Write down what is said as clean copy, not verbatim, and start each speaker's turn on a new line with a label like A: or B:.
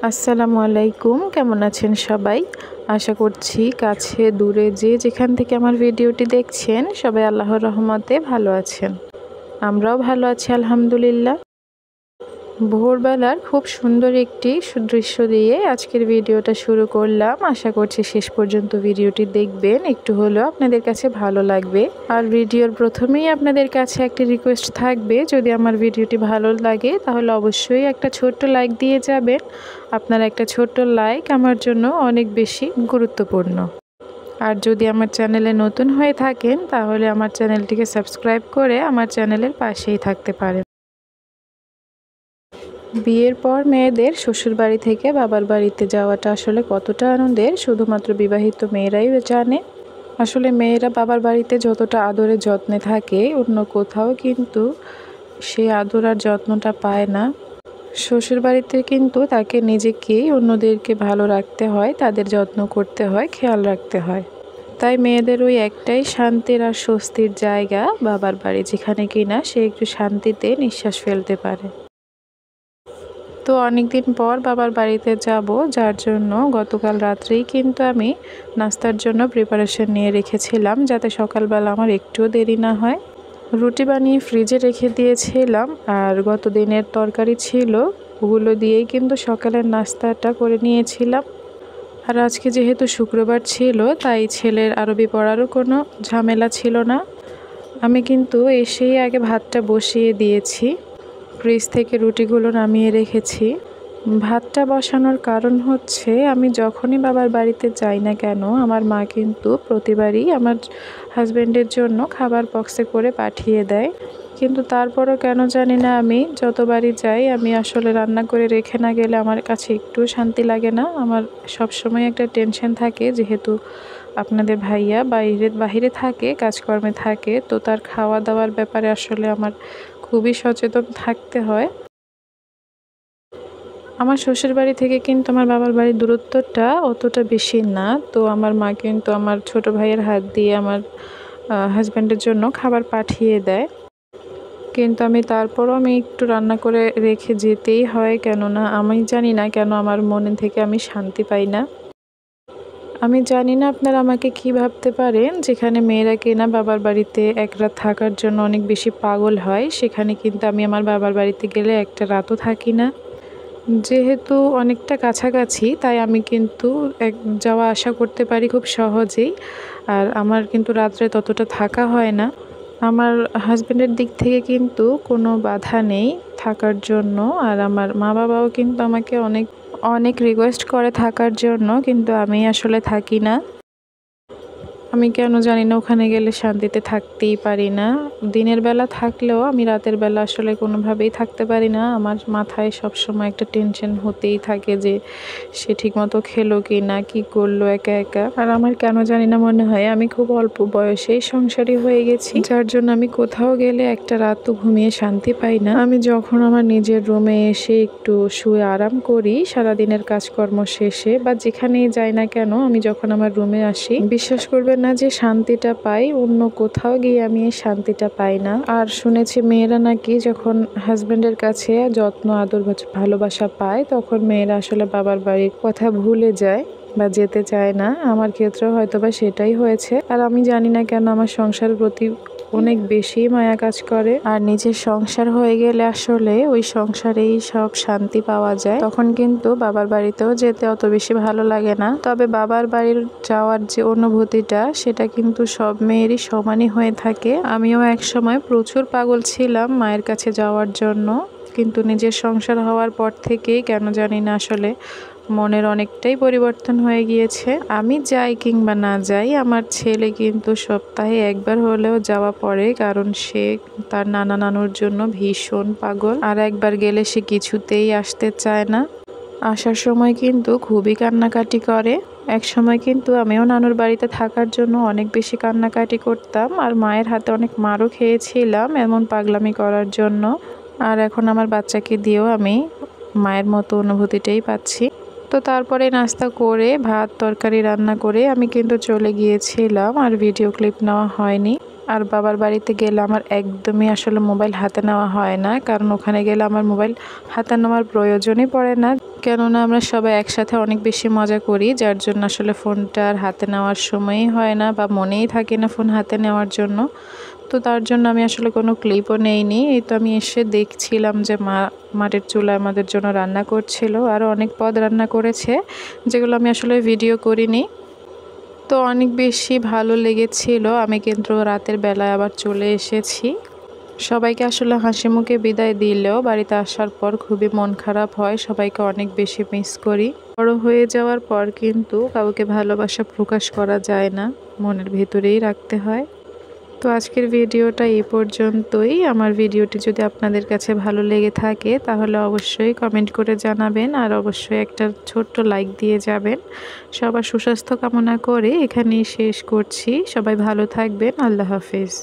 A: আসসালামু আলাইকুম, কেমন আছেন সবাই? আশা করছি কাছে দূরে যে যেখান থেকে আমার ভিডিওটি দেখছেন সবাই আল্লাহর রহমতে ভালো আছেন। আমরাও ভালো আছি আলহামদুলিল্লাহ। ভোরবেলার খুব সুন্দর একটি দৃশ্য দিয়ে আজকের ভিডিওটা শুরু করলাম। আশা করছি শেষ পর্যন্ত ভিডিওটি দেখবেন, একটু হলেও আপনাদের কাছে ভালো লাগবে। আর ভিডিওর প্রথমেই আপনাদের কাছে একটি রিকোয়েস্ট থাকবে, যদি আমার ভিডিওটি ভালো লাগে তাহলে অবশ্যই একটা ছোট্ট লাইক দিয়ে যাবেন। আপনার একটা ছোট্ট লাইক আমার জন্য অনেক বেশি গুরুত্বপূর্ণ। আর যদি আমার চ্যানেলে নতুন হয়ে থাকেন তাহলে আমার চ্যানেলটিকে সাবস্ক্রাইব করে আমার চ্যানেলের পাশেই থাকতে পারেন। বিয়ের পর মেয়েদের শ্বশুরবাড়ি থেকে বাবার বাড়িতে যাওয়াটা আসলে কতটা আনন্দের শুধুমাত্র বিবাহিত মেয়েরাই জানে। আসলে মেয়েরা বাবার বাড়িতে যতটা আদরে যত্নে থাকে অন্য কোথাও কিন্তু সেই আদর আর যত্নটা পায় না। শ্বশুরবাড়িতে কিন্তু তাকে নিজেকেই অন্যদেরকে ভালো রাখতে হয়, তাদের যত্ন করতে হয়, খেয়াল রাখতে হয়। তাই মেয়েদের ওই একটাই শান্তির আর স্বস্তির জায়গা বাবার বাড়ি, যেখানে কিনা সে একটু শান্তিতে নিঃশ্বাস ফেলতে পারে। তো অনেক দিন পর বাবার বাড়িতে যাব, যার জন্য গতকাল রাত্রেই কিন্তু আমি নাস্তার জন্য প্রিপারেশন নিয়ে রেখেছিলাম, যাতে সকালবেলা আমার একটুও দেরি না হয়। রুটি বানিয়ে ফ্রিজে রেখে দিয়েছিলাম, আর গত দিনের তরকারি ছিল ওগুলো দিয়েই কিন্তু সকালের নাস্তাটা করে নিয়েছিলাম। আর আজকে যেহেতু শুক্রবার ছিল তাই ছেলের আরবি পড়ারও কোনো ঝামেলা ছিল না। আমি কিন্তু এসেই আগে ভাতটা বসিয়ে দিয়েছি, ফ্রিজ থেকে রুটিগুলো নামিয়ে রেখেছি। ভাতটা বসানোর কারণ হচ্ছে, আমি যখনই বাবার বাড়িতে যাই না কেন আমার মা কিন্তু প্রতিবারই আমার হাজব্যান্ডের জন্য খাবার বক্সে করে পাঠিয়ে দেয়। কিন্তু তারপরও কেন জানি না, আমি যতবারই যাই আমি আসলে রান্না করে রেখে না গেলে আমার কাছে একটু শান্তি লাগে না। আমার সবসময় একটা টেনশন থাকে, যেহেতু আপনাদের ভাইয়া বাহিরে থাকে, কাজকর্মে থাকে, তো তার খাওয়া দাওয়ার ব্যাপারে আসলে আমার খুবই সচেতন থাকতে হয়। আমার শ্বশুর বাড়ি থেকে কিন্তু আমার বাবার বাড়ির দূরত্বটা অতটা বেশি না, তো আমার মা কিন্তু আমার ছোট ভাইয়ের হাত দিয়ে আমার হাজব্যান্ডের জন্য খাবার পাঠিয়ে দেয়। কিন্তু তারপরও আমি একটু রান্না করে রেখে যেতেই হয়, কেননা আমি জানি না কেন আমার মনে থেকে আমি শান্তি পাই না। আমি জানি না আপনারা আমাকে কি ভাবতে পারেন, যেখানে মেয়েরা কিনা বাবার বাড়িতে এক রাত থাকার জন্য অনেক বেশি পাগল হয়, সেখানে কিন্তু আমি আমার বাবার বাড়িতে গেলে একটা রাতও থাকি না। যেহেতু অনেকটা কাছাকাছি তাই আমি কিন্তু যাওয়া আসা করতে পারি খুব সহজেই, আর আমার কিন্তু রাত্রে ততটা থাকা হয় না। আমার হাজব্যান্ডের দিক থেকে কিন্তু কোনো বাধা নেই থাকার জন্য, আর আমার মা বাবাও কিন্তু আমাকে অনেক অনেক রিকোয়েস্ট করে থাকার জন্য, কিন্তু আমি আসলে থাকি না। আমি কেন জানি না ওখানে গেলে শান্তিতে থাকতেই পারি না। দিনের বেলা থাকলেও আমি রাতের বেলা আসলে কোনোভাবেই থাকতে পারি না। আমার মাথায় সবসময় একটা টেনশন হতেই থাকে যে সে ঠিকমতো খেলো কি না, কী করলো একা একা। আর আমার কেন জানি না মনে হয় আমি খুব অল্প বয়সেই সংসারী হয়ে গেছি, যার জন্য আমি কোথাও গেলে একটা রাতও ঘুমিয়ে শান্তি পাই না। আমি যখন আমার নিজের রুমে এসে একটু শুয়ে আরাম করি সারাদিনের কাজকর্ম শেষে, বা যেখানেই যাই না কেন, আমি যখন আমার রুমে আসি বিশ্বাস করবেন না যে শান্তিটা পাই, অন্য কোথাও গিয়ে আমি এই শান্তিটা পাই না। আর শুনেছি মেয়েরা নাকি যখন হাজব্যান্ডের কাছে যত্ন আদর ভালোবাসা পায় তখন মেয়েরা আসলে বাবার বাড়ির কথা ভুলে যায় বা যেতে চায় না। আমার ক্ষেত্রেও হয়তো বা সেটাই হয়েছে। আর আমি জানি না কেন আমার সংসারের প্রতি অনেক বেশি মায়া কাজ করে, আর নিজের সংসার হয়ে গেলে আসলে ওই সংসারেই সব শান্তি পাওয়া যায়। তখন কিন্তু বাবার বাড়িতেও যেতে অত বেশি ভালো লাগে না। তবে বাবার বাড়ির যাওয়ার যে অনুভূতিটা সেটা কিন্তু সব মেয়েরই সমানই হয়ে থাকে। আমিও এক সময় প্রচুর পাগল ছিলাম মায়ের কাছে যাওয়ার জন্য, কিন্তু নিজের সংসার হওয়ার পর থেকেই কেন জানি না আসলে মনের অনেকটাই পরিবর্তন হয়ে গিয়েছে। আমি যাই কিংবা না যাই, আমার ছেলে কিন্তু সপ্তাহে একবার হলেও যাওয়া পড়ে, কারণ সে তার নানা নানুর জন্য ভীষণ পাগল। আর একবার গেলে সে কিছুতেই আসতে চায় না। আসার সময় কিন্তু খুবই কান্নাকাটি করে। এক সময় কিন্তু আমিও নানুর বাড়িতে থাকার জন্য অনেক বেশি কান্নাকাটি করতাম, আর মায়ের হাতে অনেক মারও খেয়েছিলাম এমন পাগলামি করার জন্য। আর এখন আমার বাচ্চাকে দিয়েও আমি মায়ের মতো অনুভূতিটাই পাচ্ছি। তো তারপরে নাস্তা করে ভাত তরকারি রান্না করে আমি কিন্তু চলে গিয়েছিলাম, আর ভিডিও ক্লিপ নেওয়া হয়নি। আর বাবার বাড়িতে গেলে আমার একদমই আসলে মোবাইল হাতে নেওয়া হয় না, কারণ ওখানে গেলে আমার মোবাইল হাতে নেওয়ার প্রয়োজনই পড়ে না। কেননা আমরা সবাই একসাথে অনেক বেশি মজা করি, যার জন্য আসলে ফোনটা আর হাতে নেওয়ার সময়ই হয় না বা মনেই থাকে না ফোন হাতে নেওয়ার জন্য। তো তার জন্য আমি আসলে কোনো ক্লিপও নেইনি। এই তো আমি এসে দেখছিলাম যে মা মাটির চুলায় আমাদের জন্য রান্না করছিল, আরও অনেক পদ রান্না করেছে যেগুলো আমি আসলে ভিডিও করিনি। তো অনেক বেশি ভালো লেগেছিল। আমি কিন্তু রাতের বেলায় আবার চলে এসেছি। সবাইকে আসলে হাসি মুখে বিদায় দিলেও বাড়িতে আসার পর খুবই মন খারাপ হয়, সবাইকে অনেক বেশি মিস করি। বড় হয়ে যাওয়ার পর কিন্তু কাউকে ভালোবাসা প্রকাশ করা যায় না, মনের ভেতরেই রাখতে হয়। তো আজকের ভিডিওটা এই পর্যন্তই। আমার ভিডিওটি যদি আপনাদের কাছে ভালো লেগে থাকে তাহলে অবশ্যই কমেন্ট করে জানাবেন, আর অবশ্যই একটা ছোট্ট লাইক দিয়ে যাবেন। সবার সুস্বাস্থ্য কামনা করে এখানেই শেষ করছি। সবাই ভালো থাকবেন। আল্লাহ হাফেজ।